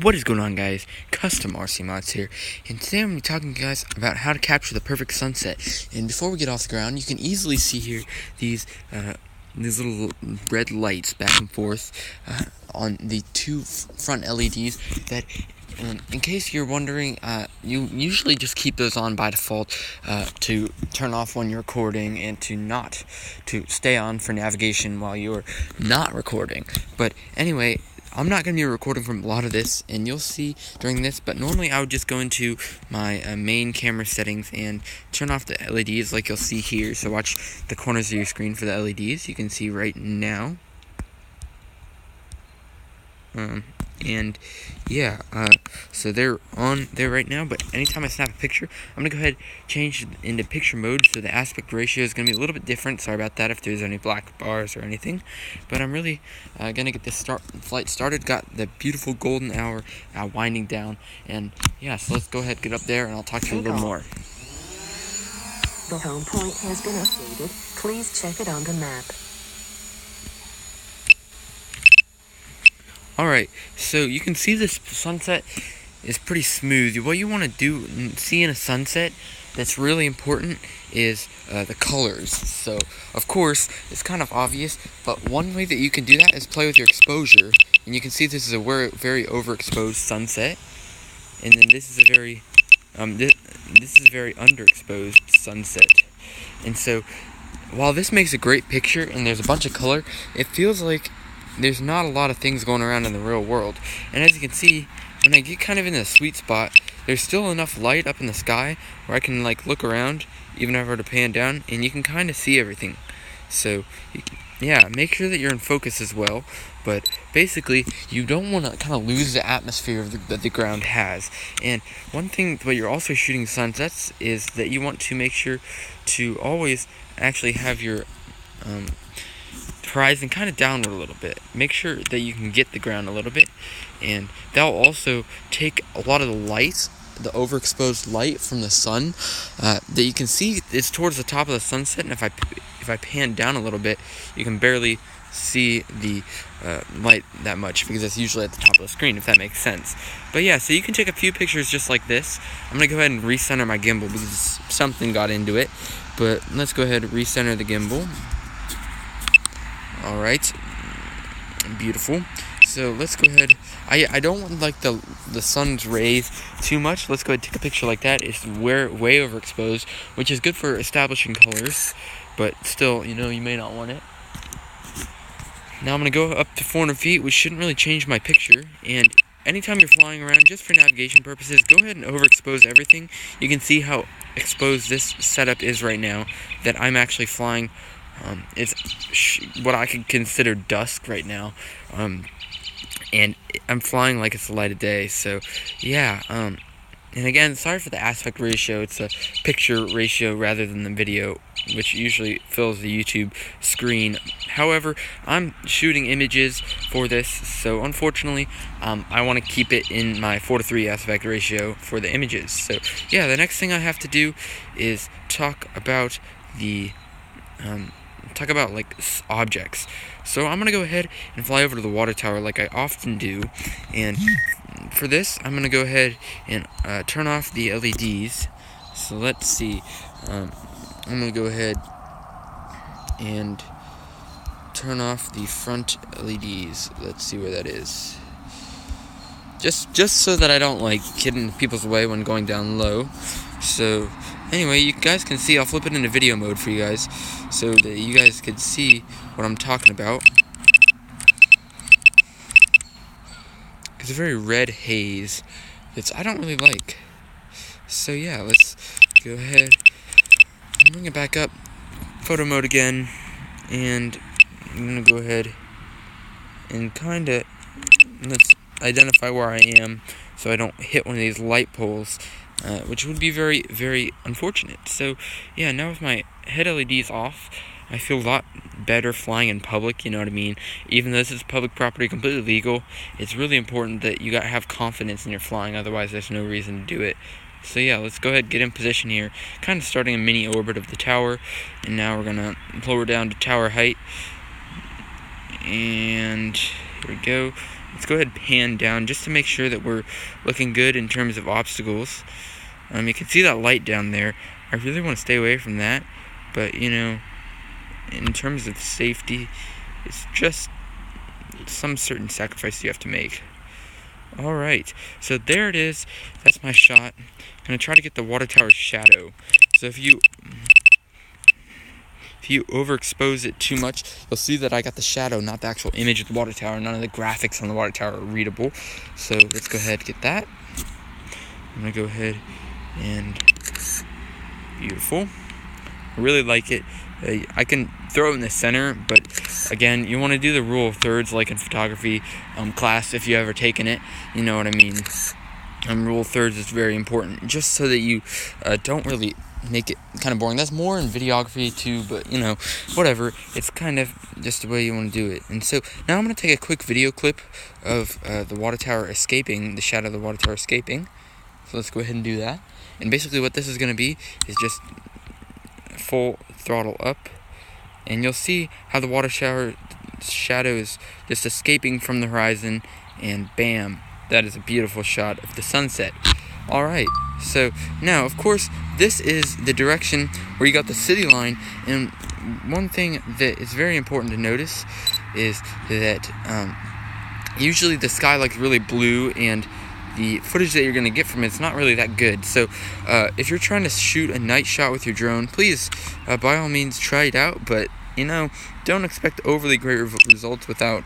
What is going on, guys? CustomRCLive here, and today I'm going to be talking to you guys about how to capture the perfect sunset. And before we get off the ground, you can easily see here these little red lights back and forth on the two front LEDs that, in case you're wondering, you usually just keep those on by default to turn off when you're recording and to stay on for navigation while you're not recording. But anyway, I'm not going to be recording from a lot of this, and you'll see during this, but normally I would just go into my main camera settings and turn off the LEDs like you'll see here. So watch the corners of your screen for the LEDs. You can see right now. So they're on there right now, but anytime I snap a picture, I'm going to go ahead and change into picture mode, so the aspect ratio is going to be a little bit different. Sorry about that if there's any black bars or anything, but I'm really going to get this flight started. Got the beautiful golden hour winding down, and yeah, so let's go ahead and get up there, and I'll talk to you a little more. The home point has been updated. Please check it on the map. Alright, so you can see this sunset is pretty smooth. What you want to see in a sunset that's really important is the colors. So, of course, it's kind of obvious, but one way that you can do that is play with your exposure. And you can see this is a very overexposed sunset, and then this is a very underexposed sunset. And so, while this makes a great picture and there's a bunch of color, it feels like there's not a lot of things going around in the real world. And as you can see, when I get kind of in the sweet spot, there's still enough light up in the sky where I can look around, even if I were to pan down, and you can kind of see everything. So yeah, make sure that you're in focus as well. But basically, you don't want to kind of lose the atmosphere that the ground has. And one thing, but you're also shooting sunsets, is that you want to make sure to always actually have your horizon kind of downward a little bit. Make sure that you can get the ground a little bit, and that'll also take a lot of the light, the overexposed light from the sun that you can see is towards the top of the sunset. And if I pan down a little bit, you can barely see the light that much, because it's usually at the top of the screen, if that makes sense. But yeah, so you can take a few pictures just like this. I'm gonna go ahead and recenter my gimbal because something got into it, but let's go ahead and recenter the gimbal. Alright, beautiful. So let's go ahead. I don't want the sun's rays too much. Let's go ahead and take a picture like that. It's way overexposed, which is good for establishing colors, but still, you may not want it. Now I'm going to go up to 400 feet, which shouldn't really change my picture. And anytime you're flying around, just for navigation purposes, go ahead and overexpose everything. You can see how exposed this setup is right now, that I'm actually flying. It's what I could consider dusk right now, and I'm flying like it's the light of day. So yeah, and again, sorry for the aspect ratio. It's a picture ratio rather than the video, which usually fills the YouTube screen. However, I'm shooting images for this, so unfortunately, I want to keep it in my 4:3 aspect ratio for the images. So yeah, the next thing I have to do is talk about objects. So I'm gonna go ahead and fly over to the water tower like I often do, and for this I'm gonna go ahead and turn off the LEDs. So let's see, I'm gonna go ahead and turn off the front LEDs. Let's see where that is, just so that I don't get in people's way when going down low. So anyway, you guys can see, I'll flip it into video mode for you guys so that you guys can see what I'm talking about. It's a very red haze that I don't really like. So yeah, let's go ahead and bring it back up, photo mode again, and I'm going to go ahead and let's identify where I am so I don't hit one of these light poles. Which would be very, very unfortunate. So yeah, now with my head LEDs off, I feel a lot better flying in public, you know what I mean? Even though this is public property, completely legal, it's really important that you gotta have confidence in your flying, otherwise there's no reason to do it. So yeah, let's go ahead and get in position here, kind of starting a mini orbit of the tower, and now we're gonna lower down to tower height, and here we go. let's go ahead and pan down just to make sure that we're looking good in terms of obstacles. You can see that light down there. I really want to stay away from that, but you know, in terms of safety, it's just some certain sacrifice you have to make. Alright, so there it is. That's my shot. I'm going to try to get the water tower's shadow. So if you overexpose it too much, you'll see that I got the shadow, not the actual image of the water tower. None of the graphics on the water tower are readable. So let's go ahead and get that. I'm going to go ahead and... Beautiful. I really like it. I can throw it in the center, but again, you want to do the rule of thirds like in photography class if you ever taken it. You know what I mean. Rule of thirds is very important, just so that you don't really make it kind of boring. That's more in videography too, but you know, whatever. It's kind of just the way you want to do it. And so now I'm going to take a quick video clip of the water tower escaping, the shadow of the water tower escaping. So let's go ahead and do that. And basically what this is going to be is just full throttle up, and you'll see how the water shower shadow is just escaping from the horizon, and bam, that is a beautiful shot of the sunset. Alright, so now of course this is the direction where you got the city line, and one thing that is very important to notice is that usually the sky looks really blue, and the footage that you're going to get from it's not really that good. So if you're trying to shoot a night shot with your drone, please by all means try it out, but you know, don't expect overly great results without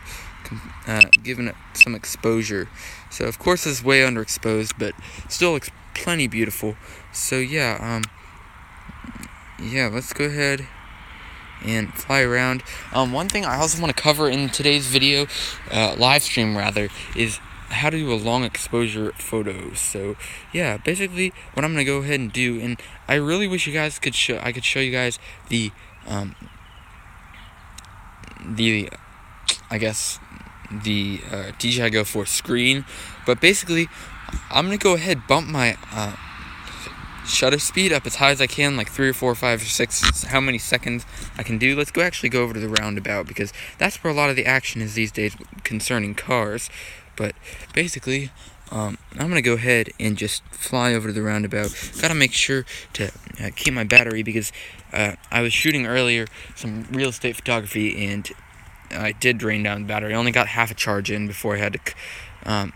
giving it some exposure. So of course it's way underexposed, but still looks plenty beautiful. So yeah, let's go ahead and fly around. One thing I also want to cover in today's video, live stream rather, is how to do a long exposure photo. So yeah, basically what I'm gonna go ahead and do, and I really wish you guys could show you guys the I guess the DJI Go 4 screen, but basically I'm gonna go ahead bump my shutter speed up as high as I can, like 3 or 4 or 5 or 6, how many seconds I can do. Let's go over to the roundabout, because that's where a lot of the action is these days concerning cars. But basically, I'm going to go ahead and just fly over to the roundabout. Got to make sure to keep my battery, because I was shooting earlier some real estate photography, and I did drain down the battery. I only got half a charge in before I had to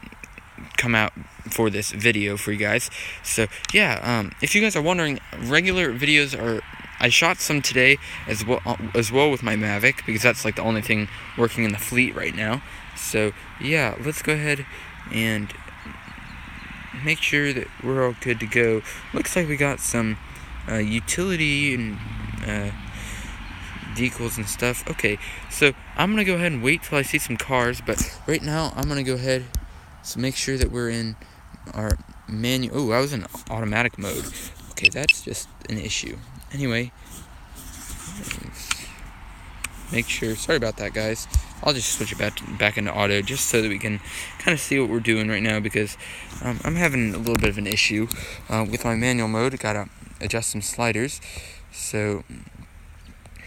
come out for this video for you guys. So yeah, if you guys are wondering, regular videos are... I shot some today as well with my Mavic, because that's like the only thing working in the fleet right now. So yeah, let's go ahead and make sure that we're all good to go. Looks like we got some utility and decals and stuff. Okay, so I'm gonna go ahead and wait till I see some cars, but right now I'm gonna go ahead to make sure that we're in our manual. Oh, I was in automatic mode. Okay, that's just an issue. Anyway, make sure. Sorry about that, guys. I'll just switch it back into auto, just so that we can kind of see what we're doing right now, because I'm having a little bit of an issue with my manual mode. Gotta adjust some sliders. So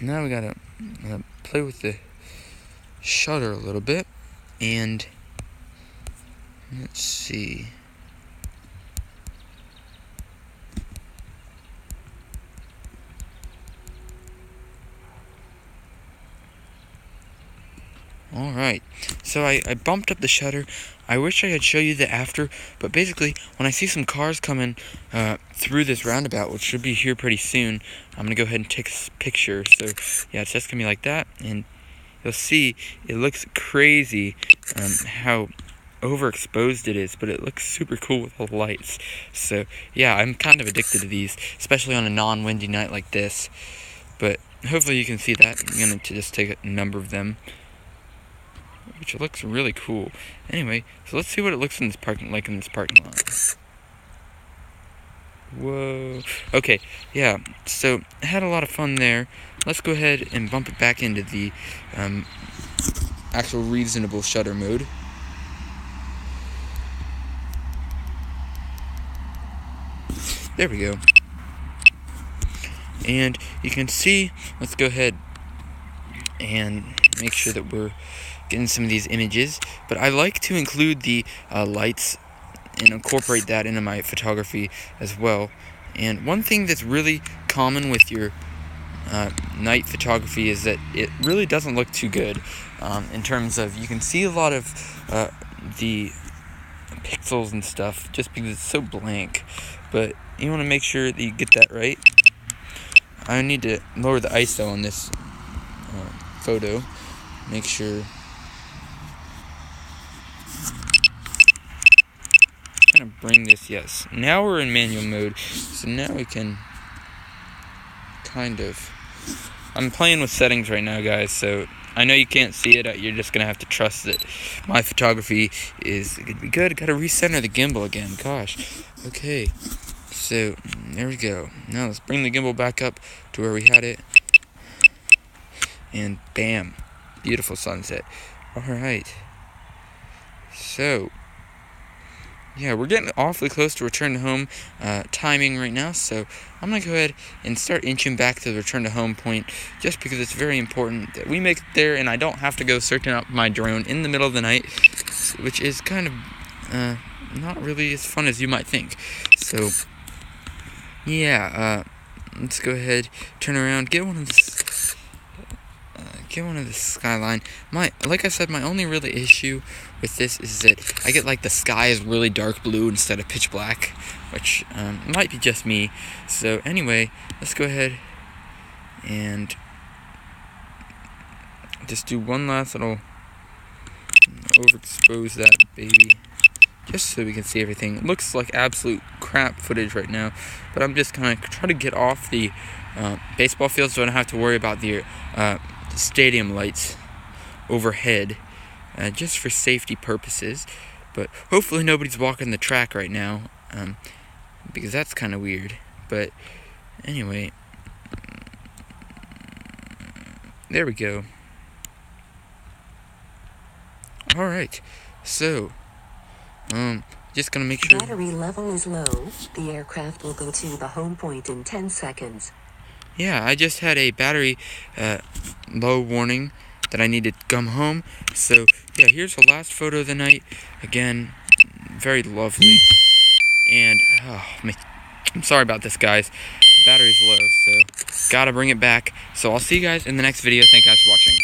now we gotta play with the shutter a little bit, and let's see. Alright, so I bumped up the shutter. I wish I could show you the after, but basically, when I see some cars coming through this roundabout, which should be here pretty soon, I'm going to go ahead and take a picture. So, yeah, it's just going to be like that, and you'll see it looks crazy how overexposed it is, but it looks super cool with all the lights. So, yeah, I'm kind of addicted to these, especially on a non-windy night like this. But hopefully you can see that. I'm going to just take a number of them, which looks really cool. Anyway, so let's see what it looks in this parking lot. Whoa. Okay, yeah, so I had a lot of fun there. Let's go ahead and bump it back into the actual reasonable shutter mode. There we go. And you can see, let's go ahead and make sure that we're getting some of these images. But I like to include the lights and incorporate that into my photography as well. And one thing that's really common with your night photography is that it really doesn't look too good in terms of, you can see a lot of the pixels and stuff just because it's so blank, but you want to make sure that you get that right. I need to lower the ISO on this photo, make sure. Kind of bring this, yes, now we're in manual mode, so now we can kind of, I'm playing with settings right now, guys, so I know you can't see it. You're just gonna have to trust that my photography is gonna be good. Gotta recenter the gimbal again. Gosh. Okay. So there we go. Now let's bring the gimbal back up to where we had it. And bam, beautiful sunset. All right. So yeah, we're getting awfully close to return to home timing right now, so I'm going to go ahead and start inching back to the return to home point, just because it's very important that we make it there and I don't have to go searching up my drone in the middle of the night, which is kind of not really as fun as you might think. So yeah, let's go ahead, turn around, get one of the skyline. Like I said, my only really issue with this is that I get like the sky is really dark blue instead of pitch black, which might be just me. So anyway, let's go ahead and just do one last little overexpose that baby, just so we can see everything. It looks like absolute crap footage right now, but I'm just kind of trying to get off the baseball field so I don't have to worry about the stadium lights overhead, just for safety purposes. But hopefully nobody's walking the track right now, because that's kind of weird. But anyway, there we go. Alright, so just gonna make sure Battery level is low. The aircraft will go to the home point in 10 seconds. Yeah, I just had a battery low warning that I need to come home. So yeah, here's the last photo of the night. Again, very lovely. And I'm sorry about this, guys. Battery's low, so gotta bring it back. So I'll see you guys in the next video. Thank you guys for watching.